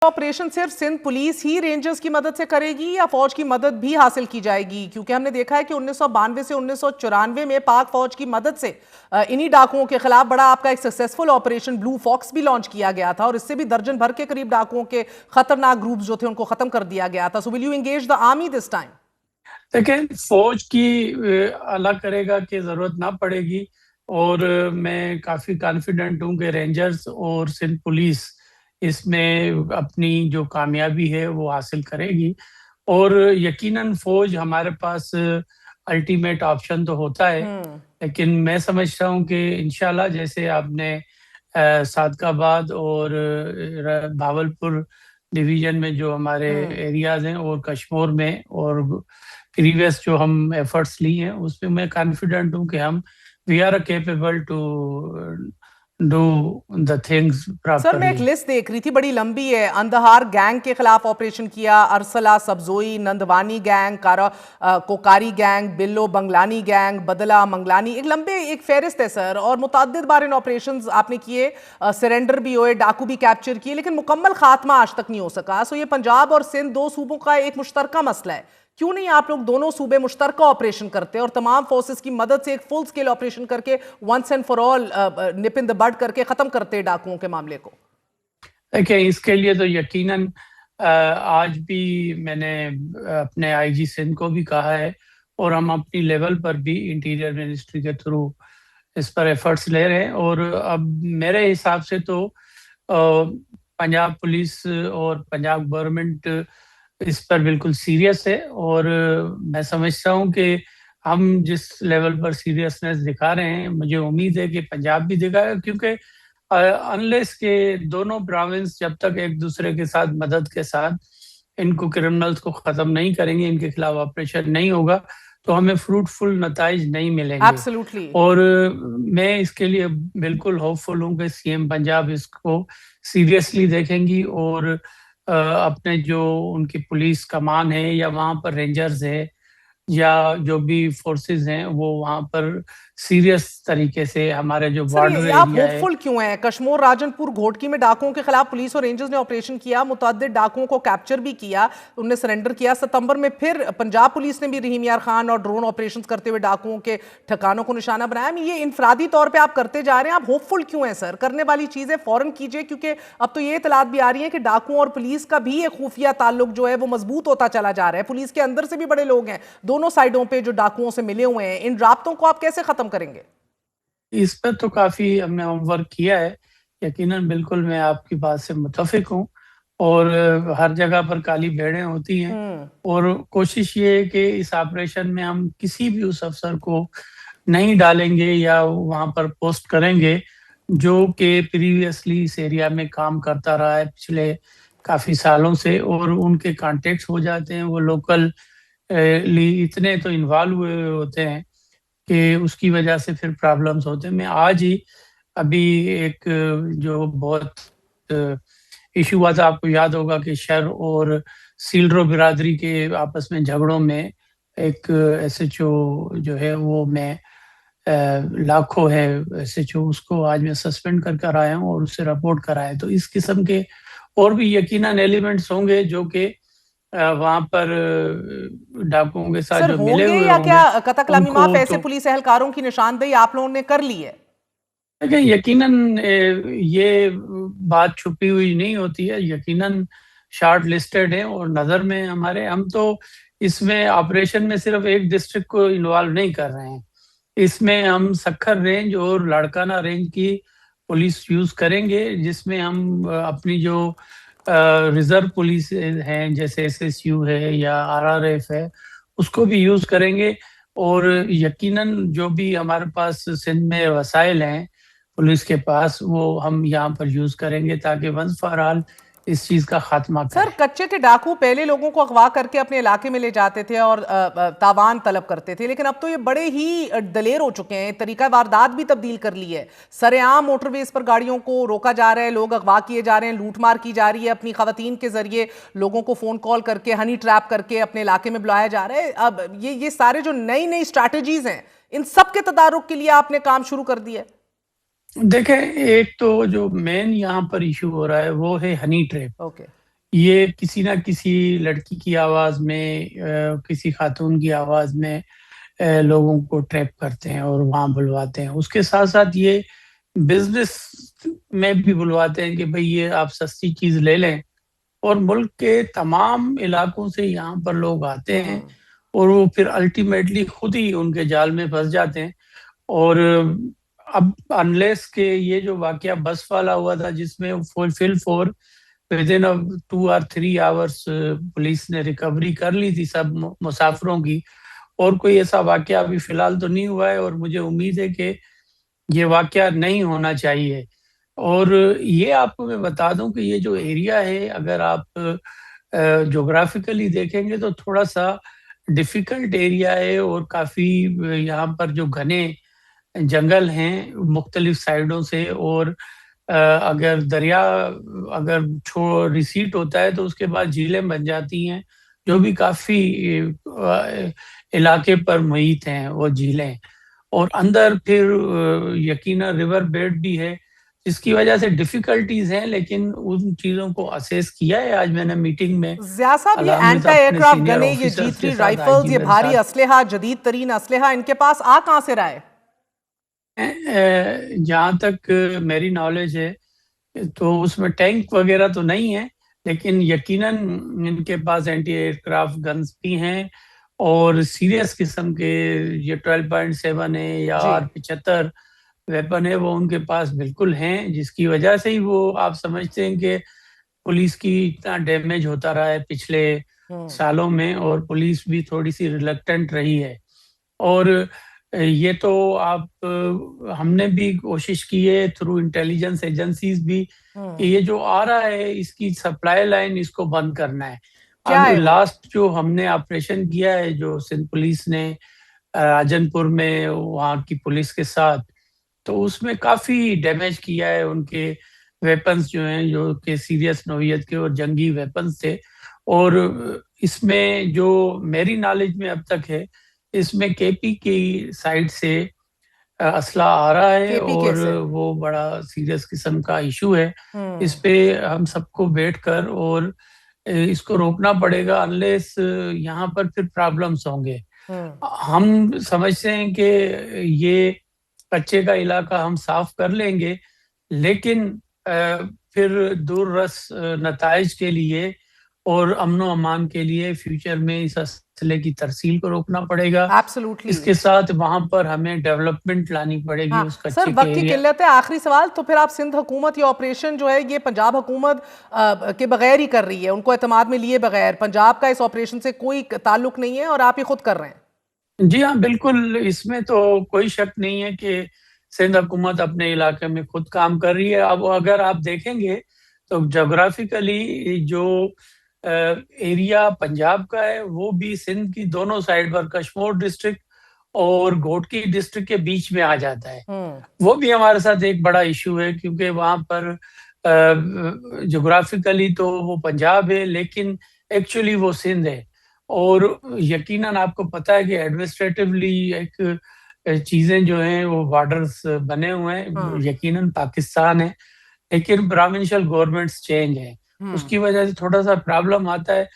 Operation सिर्फ Sindh police ही rangers की मदद से करेगी या फौज की मदद भी हासिल की जाएगी? क्योंकि हमने देखा है कि 1992 से 1994 में पाक फौज की मदद से इन्हीं डाकुओं के खिलाफ बड़ा आपका एक सक्सेसफुल ऑपरेशन ब्लू फॉक्स भी लॉन्च किया गया था और इससे भी दर्जन भर के करीब डाकुओं के खतरनाक ग्रुप्स जो थे उनको खत्म कर दिया गया था। So will you engage the army this time? देखिए, फौज की अलग करेगा की जरूरत ना पड़ेगी। और मैं काफी कॉन्फिडेंट हूँ कि रेंजर्स और सिंध पुलिस इसमें अपनी जो कामयाबी है वो हासिल करेगी। और यकीनन फौज हमारे पास अल्टीमेट ऑप्शन तो होता है, लेकिन मैं समझता हूँ कि इंशाल्लाह जैसे आपने सादकाबाद और भावलपुर डिवीजन में जो हमारे एरियाज हैं और कश्मीर में और प्रीवियस जो हम एफर्ट्स ली हैं उसमें मैं कॉन्फिडेंट हूँ कि हम we are capable to do the things sir मैं एक प्रॉपरली। लिस्ट देख रही थी, बड़ी लंबी है। अंधहार गैंग के खिलाफ ऑपरेशन किया, अरसला सब्जोई नंदवानी गैंग, कोकारी गैंग, बिल्लो बंगलानी गैंग, बदला मंगलानी, एक लंबे एक फेरिस्त है सर। और मुतअद्दिद बार इन ऑपरेशंस आपने किए, सरेंडर भी हुए, डाकू भी कैप्चर किए, लेकिन मुकम्मल खात्मा आज तक नहीं हो सका। सो ये पंजाब और सिंध दो सूबों का एक मुश्तरका मसला है। क्यों नहीं आप लोग दोनों सूबे मुश्तरका ऑपरेशन करते और तमाम फोर्सेस की मदद से एक फुल स्केल ऑपरेशन करके once and for all nip in the bud करके खत्म करते डाकुओं के मामले को? देखिए, इसके लिए तो यकीनन आज भी मैंने अपने आईजी सिंध को भी कहा है और हम अपनी लेवल पर भी इंटीरियर मिनिस्ट्री के थ्रू इस पर एफर्ट्स ले रहे हैं। और अब मेरे हिसाब से तो पंजाब पुलिस और पंजाब गवर्नमेंट इस पर बिल्कुल सीरियस है। और मैं समझता हूँ कि हम जिस लेवल पर सीरियसनेस दिखा रहे हैं, मुझे उम्मीद है कि पंजाब भी दिखाएगा, क्योंकि अनलेस के दोनों प्रोविंस जब तक एक दूसरे के साथ मदद के साथ इनको क्रिमिनल्स को खत्म नहीं करेंगे, इनके खिलाफ ऑपरेशन नहीं होगा, तो हमें फ्रूटफुल नताइज नहीं मिलेंगे। एब्सोल्युटली। और मैं इसके लिए बिल्कुल होपफुल हूँ कि सीएम पंजाब इसको सीरियसली देखेंगी और अपने जो उनकी पुलिस कमान है या वहाँ पर रेंजर्स है या जो भी फोर्सेस हैं वो वहाँ पर सीरियस तरीके से हमारे जो सर बॉर्डर ये आप एरिया है। होपफुल क्यों हैं? कश्मीर राजनपुर घोटकी में डाकुओं के खिलाफ पुलिस और रेंजर्स ने ऑपरेशन किया, मुतअद्दिद डाकुओं को कैप्चर भी किया, उन्हें सरेंडर किया। सितंबर में फिर पंजाब पुलिस ने भी रहीम यार खान और ड्रोन ऑपरेशंस करते हुए डाकुओं के ठिकानों को निशाना बनाया। ये इनफरादी तौर पर आप करते जा रहे हैं, आप होपफुल क्यों हैं सर? करने वाली चीजें फौरन कीजिए, क्योंकि अब तो ये इतलात भी आ रही है कि डाकुओं और पुलिस का भी एक खुफिया ताल्लुक जो है वो मजबूत होता चला जा रहा है। पुलिस के अंदर से भी बड़े लोग हैं दोनों साइडों पर जो डाकुओं से मिले हुए हैं। इन राब्तों को आप कैसे खत्म करेंगे? इस पर तो काफी हमने होमवर्क किया है। यकीनन बिल्कुल मैं आपकी बात से मुतफिक हूँ। और हर जगह पर काली भेड़ें होती हैं और कोशिश ये है कि इस ऑपरेशन में हम किसी भी उस अफसर को नहीं डालेंगे या वहां पर पोस्ट करेंगे जो कि प्रीवियसली इस एरिया में काम करता रहा है पिछले काफी सालों से, और उनके कॉन्टेक्ट हो जाते हैं, वो लोकल इतने तो इन्वॉल्व हुए होते हैं कि उसकी वजह से फिर प्रॉब्लम्स होते हैं। मैं आज ही अभी एक जो बहुत इशू हुआ था, आपको याद होगा कि शर और सीलरो बिरादरी के आपस में झगड़ों में एक एसएचओ जो है वो मैं लाखों है एसएचओ, उसको आज मैं सस्पेंड कर कर आया हूँ और उससे रिपोर्ट कराया। तो इस किस्म के और भी यकीनन एलिमेंट्स होंगे जो कि वहां पर डाकुओं के साथ सर जो मिले होंगे हुए या होंगे क्या कतकलामी उनको माफ ऐसे तो पुलिस एहलकारों की निशानदेही आप लोगों ने कर ली है? देखिए, यकीनन ये बात छुपी हुई नहीं होती है, यकीनन शॉर्ट लिस्टेड है और नज़र में हमारे। हम तो इसमें ऑपरेशन में सिर्फ एक डिस्ट्रिक्ट को इन्वॉल्व नहीं कर रहे हैं, इसमें हम सखर रेंज और लाड़काना रेंज की पुलिस यूज करेंगे, जिसमें हम अपनी जो रिजर्व पुलिस हैं जैसे एसएसयू है या आरआरएफ है उसको भी यूज करेंगे। और यकीनन जो भी हमारे पास सिंध में वसाइल हैं पुलिस के पास वो हम यहाँ पर यूज करेंगे ताकि वंस फॉर ऑल इस चीज का खात्मा सर करें। कच्चे के डाकू पहले लोगों को अगवा करके अपने इलाके में ले जाते थे और तावान तलब करते थे, लेकिन अब तो ये बड़े ही दलेर हो चुके हैं, तरीका वारदात भी तब्दील कर ली है। सरेआम मोटरवेज पर गाड़ियों को रोका जा रहा है, लोग अगवा किए जा रहे हैं, लूटमार की जा रही है, अपनी खवातीन के जरिए लोगों को फोन कॉल करके हनी ट्रैप करके अपने इलाके में बुलाया जा रहा है। अब ये सारे जो नई नई स्ट्रैटेजीज हैं, इन सब के तदारुक के लिए आपने काम शुरू कर दिया है? देखें, एक तो जो मेन यहाँ पर इशू हो रहा है वो है हनी ट्रैप। ओके। ये किसी ना किसी लड़की की आवाज में, किसी खातून की आवाज में लोगों को ट्रैप करते हैं और वहां बुलवाते हैं। उसके साथ साथ ये बिजनेस में भी बुलवाते हैं कि भाई ये आप सस्ती चीज ले लें, और मुल्क के तमाम इलाकों से यहाँ पर लोग आते हैं और वो फिर अल्टीमेटली खुद ही उनके जाल में फंस जाते हैं। और अब अनलेस के ये जो वाकया बस वाला हुआ था जिसमें फुलफिल फॉर विद इन 2 और 3 आवर्स पुलिस ने रिकवरी कर ली थी सब मुसाफिरों की, और कोई ऐसा वाकया अभी फिलहाल तो नहीं हुआ है, और मुझे उम्मीद है कि ये वाकया नहीं होना चाहिए। और ये आपको मैं बता दूं कि ये जो एरिया है, अगर आप ज्योग्राफिकली देखेंगे तो थोड़ा सा डिफिकल्ट एरिया है, और काफी यहाँ पर जो घने जंगल हैं मुख्तलिफ साइडों से, और अगर दरिया अगर छो रिसीट होता है तो उसके बाद झीलें बन जाती हैं, जो भी काफी इलाके पर मुहित हैं वो झीलें। और अंदर फिर यकीनन रिवर बेड भी है, जिसकी वजह से डिफिकल्टीज हैं, लेकिन उन चीजों को असेस किया है। आज मैंने मीटिंग में जिया साहब, ये अलामित एंटी अपने एयरक्राफ्ट सीनियर गने, ये जी ऑफिसर्स के थ्री साथ, आईजी राइफल्स, ये मेरे भारी साथ असलहा, जदीद तरीन असलहा इनके पास आ कहां से रहा है? जहाँ तक मेरी नॉलेज है तो उसमें टैंक वगैरह तो नहीं है, लेकिन यकीनन इनके पास एंटी एयरक्राफ्ट गन्स भी हैं, और सीरियस किस्म के ये 12.7 है या जी। R-75 वेपन है वो उनके पास बिल्कुल हैं, जिसकी वजह से ही वो आप समझते हैं कि पुलिस की इतना डैमेज होता रहा है पिछले सालों में, और पुलिस भी थोड़ी सी रिलक्टेंट रही है। और ये तो आप हमने भी कोशिश की है थ्रू इंटेलिजेंस एजेंसीज भी, कि ये जो आ रहा है इसकी सप्लाई लाइन इसको बंद करना है। क्या है वो? लास्ट जो हमने ऑपरेशन किया है जो सिंध पुलिस ने राजनपुर में वहाँ की पुलिस के साथ, तो उसमें काफी डैमेज किया है। उनके वेपन्स जो हैं जो कि सीरियस नौइयत के और जंगी वेपन्स थे, और इसमें जो मेरी नॉलेज में अब तक है, इसमें केपी की साइड से असला आ रहा है, केपीके और से? वो बड़ा सीरियस किस्म का इशू है। इस पे हम सबको बैठकर और इसको रोकना पड़ेगा, अनलेस यहाँ पर फिर प्रॉब्लम्स होंगे। हम समझते हैं कि ये कच्चे का इलाका हम साफ कर लेंगे, लेकिन फिर दूररस नताइज के लिए और अमनो अमान के लिए फ्यूचर में इस असले की तरसील को रोकना पड़ेगा। एब्सोल्युटली। इसके साथ वहां पर हमें डेवलपमेंट लानी पड़ेगी हाँ उस सर, कच्चे के वक्त की एरिया। किल्लत है, आखिरी सवाल। तो फिर आप सिंध हुकूमत ये ऑपरेशन जो है ये पंजाब हुकूमत के बगैर ही कर रही है, उनको एतमाद में लिए बगैर? पंजाब का इस ऑपरेशन से कोई ताल्लुक नहीं है और आप ही खुद कर रहे हैं? जी हाँ, बिल्कुल, इसमें तो कोई शक नहीं है कि सिंध हुकूमत अपने इलाके में खुद काम कर रही है। अब अगर आप देखेंगे तो जोग्राफिकली जो एरिया पंजाब का है वो भी सिंध की दोनों साइड पर, कश्मीर डिस्ट्रिक्ट और घोटकी डिस्ट्रिक्ट के बीच में आ जाता है। वो भी हमारे साथ एक बड़ा इशू है, क्योंकि वहां पर जोग्राफिकली तो वो पंजाब है, लेकिन एक्चुअली वो सिंध है। और यकीनन आपको पता है कि एडमिनिस्ट्रेटिवली एक चीजें जो हैं वो बॉर्डर्स बने हुए हैं, यकीनन पाकिस्तान है, लेकिन प्रोविंशियल गवर्नमेंट्स चेंज है, उसकी वजह से थोड़ा सा प्रॉब्लम आता है।